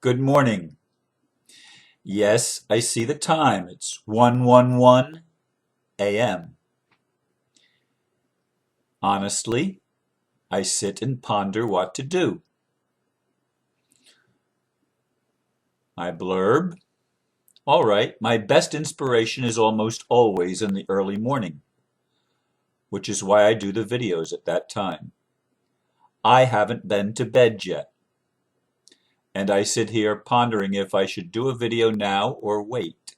Good morning. Yes, I see the time. It's 1:11 a.m. Honestly, I sit and ponder what to do. I blurb. All right, my best inspiration is almost always in the early morning, which is why I do the videos at that time. I haven't been to bed yet, and I sit here pondering if I should do a video now or wait.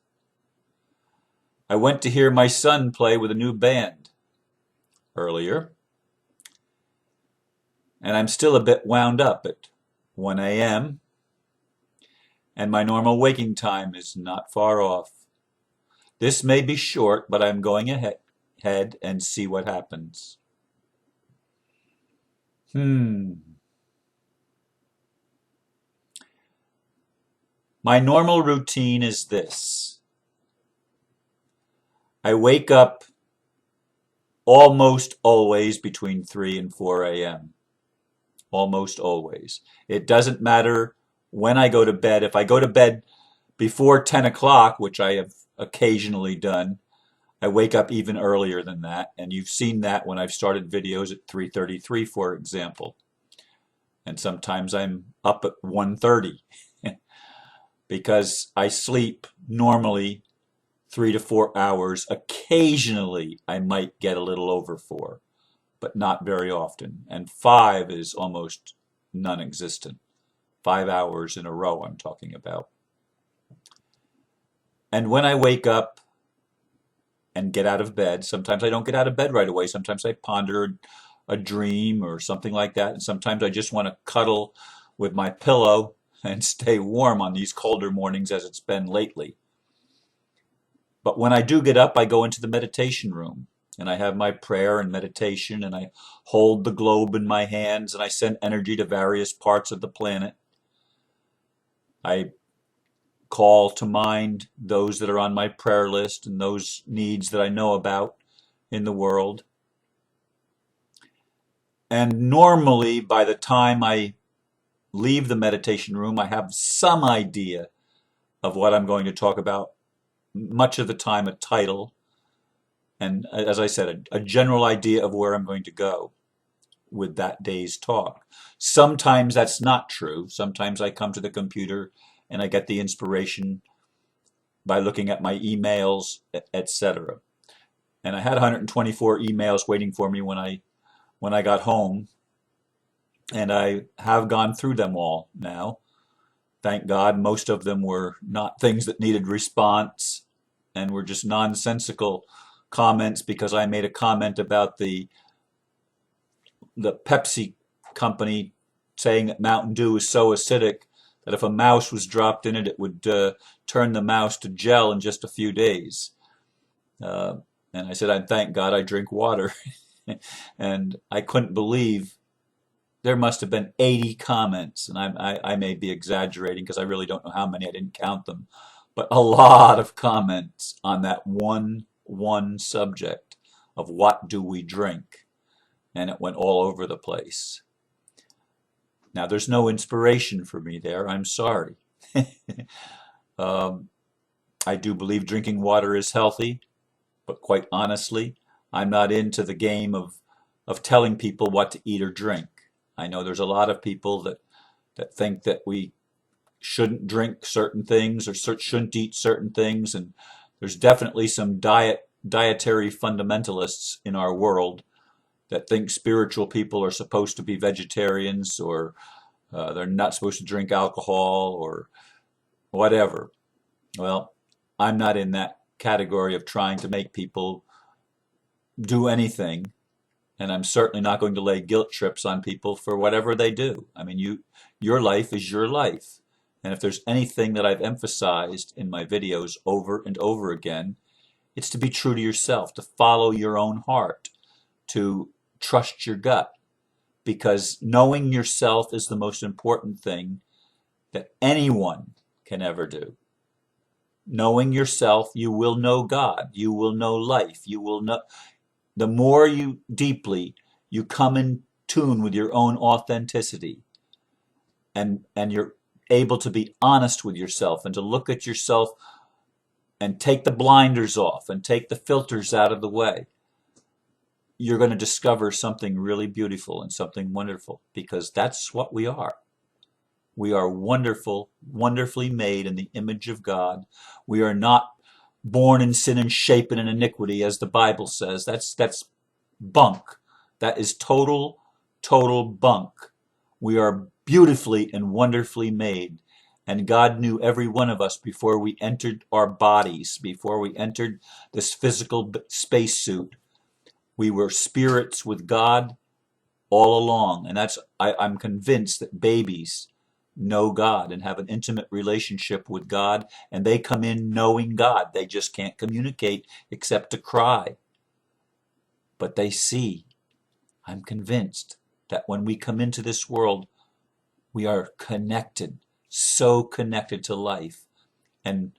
I went to hear my son play with a new band earlier, and I'm still a bit wound up at 1 a.m., and my normal waking time is not far off. This may be short, but I'm going ahead and see what happens. Hmm. My normal routine is this. I wake up almost always between 3 and 4 a.m. Almost always. It doesn't matter when I go to bed. If I go to bed before 10 o'clock, which I have occasionally done, I wake up even earlier than that, and you've seen that when I've started videos at 3:33, for example. And sometimes I'm up at 1:30 because I sleep normally 3 to 4 hours. Occasionally, I might get a little over 4, but not very often. And 5 is almost non-existent. 5 hours in a row I'm talking about. And when I wake up and get out of bed, sometimes I don't get out of bed right away. Sometimes I ponder a dream or something like that. And sometimes I just want to cuddle with my pillow and stay warm on these colder mornings as it's been lately. But when I do get up, I go into the meditation room and I have my prayer and meditation and I hold the globe in my hands and I send energy to various parts of the planet. I call to mind those that are on my prayer list and those needs that I know about in the world. And normally, by the time I leave the meditation room, I have some idea of what I'm going to talk about, much of the time a title, and as I said, a general idea of where I'm going to go with that day's talk. Sometimes that's not true. Sometimes I come to the computer and I get the inspiration by looking at my emails, etc. And I had 124 emails waiting for me when I got home, and I have gone through them all now. Thank God, most of them were not things that needed response and were just nonsensical comments because I made a comment about the Pepsi company saying that Mountain Dew is so acidic that if a mouse was dropped in it, it would turn the mouse to gel in just a few days. Uh, and I said, I thank God I drink water. And I couldn't believe there must have been 80 comments, and I may be exaggerating because I really don't know how many. I didn't count them, but a lot of comments on that one subject of what do we drink, and it went all over the place. Now, there's no inspiration for me there. I'm sorry. um, I do believe drinking water is healthy, but quite honestly, I'm not into the game of telling people what to eat or drink. I know there's a lot of people that think that we shouldn't drink certain things or shouldn't eat certain things, and there's definitely some dietary fundamentalists in our world that think spiritual people are supposed to be vegetarians or they're not supposed to drink alcohol or whatever. Well, I'm not in that category of trying to make people do anything, and I'm certainly not going to lay guilt trips on people for whatever they do. I mean, your life is your life. And if there's anything that I've emphasized in my videos over and over again, it's to be true to yourself, to follow your own heart, to trust your gut, because knowing yourself is the most important thing that anyone can ever do. Knowing yourself, you will know God, you will know life, you will know. The more you deeply you come in tune with your own authenticity and your able to be honest with yourself and to look at yourself and take the blinders off and take the filters out of the way, you're going to discover something really beautiful and something wonderful, because that's what we are. We are wonderful, wonderfully made in the image of God. We are not born in sin and shapen in iniquity, as the Bible says. That's bunk. That is total, total bunk. We are beautifully and wonderfully made. And God knew every one of us before we entered our bodies, before we entered this physical spacesuit. We were spirits with God all along. And I'm convinced that babies know God and have an intimate relationship with God, and they come in knowing God. They just can't communicate except to cry. But they see. I'm convinced that when we come into this world, we are connected, so connected to life. And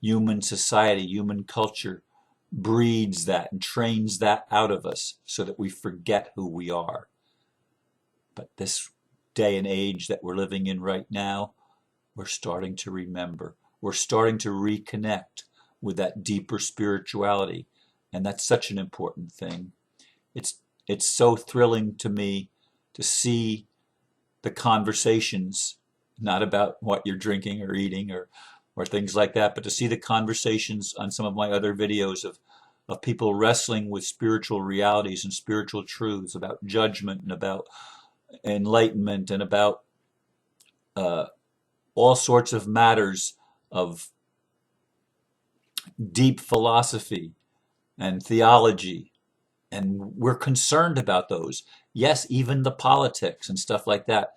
human society, human culture breeds that and trains that out of us so that we forget who we are. But this day and age that we're living in right now, we're starting to remember. We're starting to reconnect with that deeper spirituality. And that's such an important thing. It's so thrilling to me to see the conversations, not about what you're drinking or eating or things like that, but to see the conversations on some of my other videos of people wrestling with spiritual realities and spiritual truths, about judgment and about enlightenment and about all sorts of matters of deep philosophy and theology. And we're concerned about those. Yes, even the politics and stuff like that.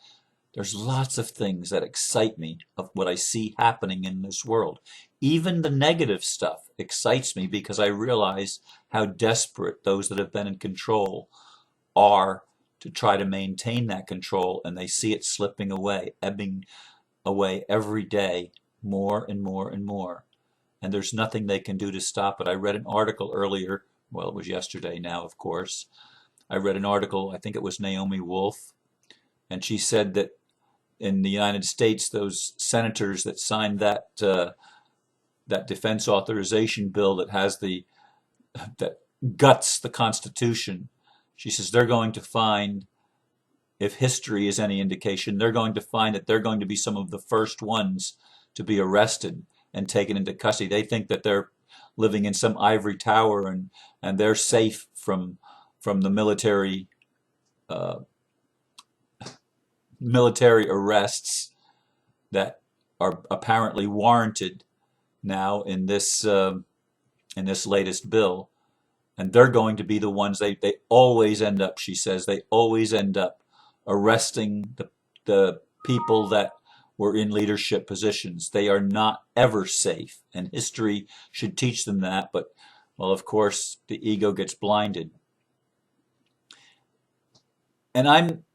There's lots of things that excite me of what I see happening in this world. Even the negative stuff excites me because I realize how desperate those that have been in control are to try to maintain that control, and they see it slipping away, ebbing away every day, more and more and more. And there's nothing they can do to stop it. I read an article earlier, well, it was yesterday now, of course. I read an article, I think it was Naomi Wolf, and she said that in the United States, those senators that signed that defense authorization bill that has that guts the Constitution, she says they're going to find, if history is any indication, they're going to find that they're going to be some of the first ones to be arrested and taken into custody. They think that they're living in some ivory tower and they're safe from the military arrests that are apparently warranted now in this latest bill. And they're going to be the ones, they always end up, she says, they always end up arresting the people that were in leadership positions. They are not ever safe, and history should teach them that. But, well, of course, the ego gets blinded. And I'm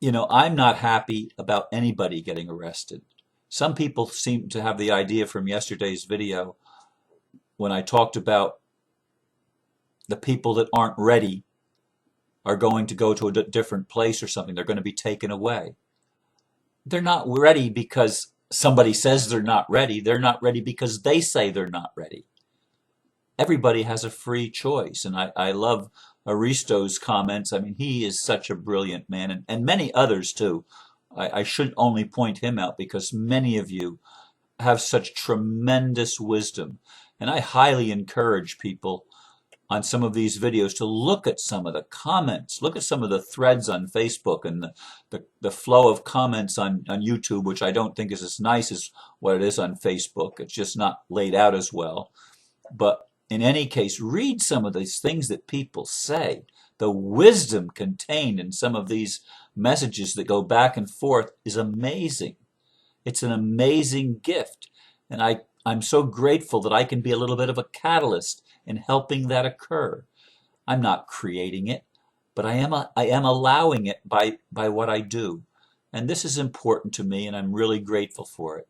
not happy about anybody getting arrested. Some people seem to have the idea from yesterday's video when I talked about the people that aren't ready are going to go to a different place or something. They're going to be taken away. They're not ready because somebody says they're not ready. They're not ready because they say they're not ready. Everybody has a free choice. And I love Aristo's comments. I mean, he is such a brilliant man, and many others too. I shouldn't only point him out because many of you have such tremendous wisdom. And I highly encourage people on some of these videos to look at some of the comments, look at some of the threads on Facebook and the flow of comments on YouTube, which I don't think is as nice as what it is on Facebook. It's just not laid out as well. But in any case, read some of these things that people say. The wisdom contained in some of these messages that go back and forth is amazing. It's an amazing gift. And I'm so grateful that I can be a little bit of a catalyst in helping that occur. I'm not creating it, but I am allowing it by what I do. And this is important to me, and I'm really grateful for it.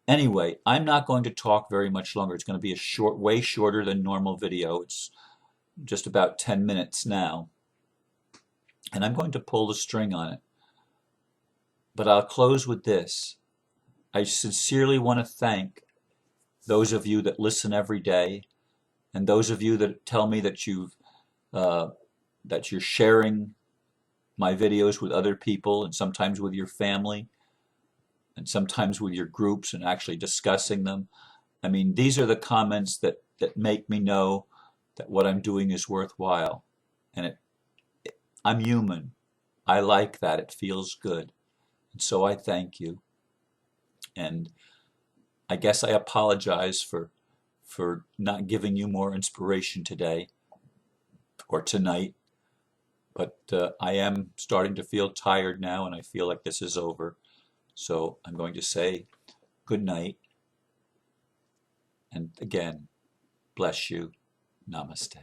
Anyway, I'm not going to talk very much longer. It's going to be a way shorter than normal video. It's just about 10 minutes now. And I'm going to pull the string on it. But I'll close with this. I sincerely want to thank those of you that listen every day, and those of you that tell me that uh, you're sharing my videos with other people, and sometimes with your family, and sometimes with your groups, and actually discussing them. I mean, these are the comments that make me know that what I'm doing is worthwhile. And I'm human. I like that. It feels good. And so I thank you. And I guess I apologize for not giving you more inspiration today or tonight. But I am starting to feel tired now, and I feel like this is over. So I'm going to say good night. And again, bless you. Namaste.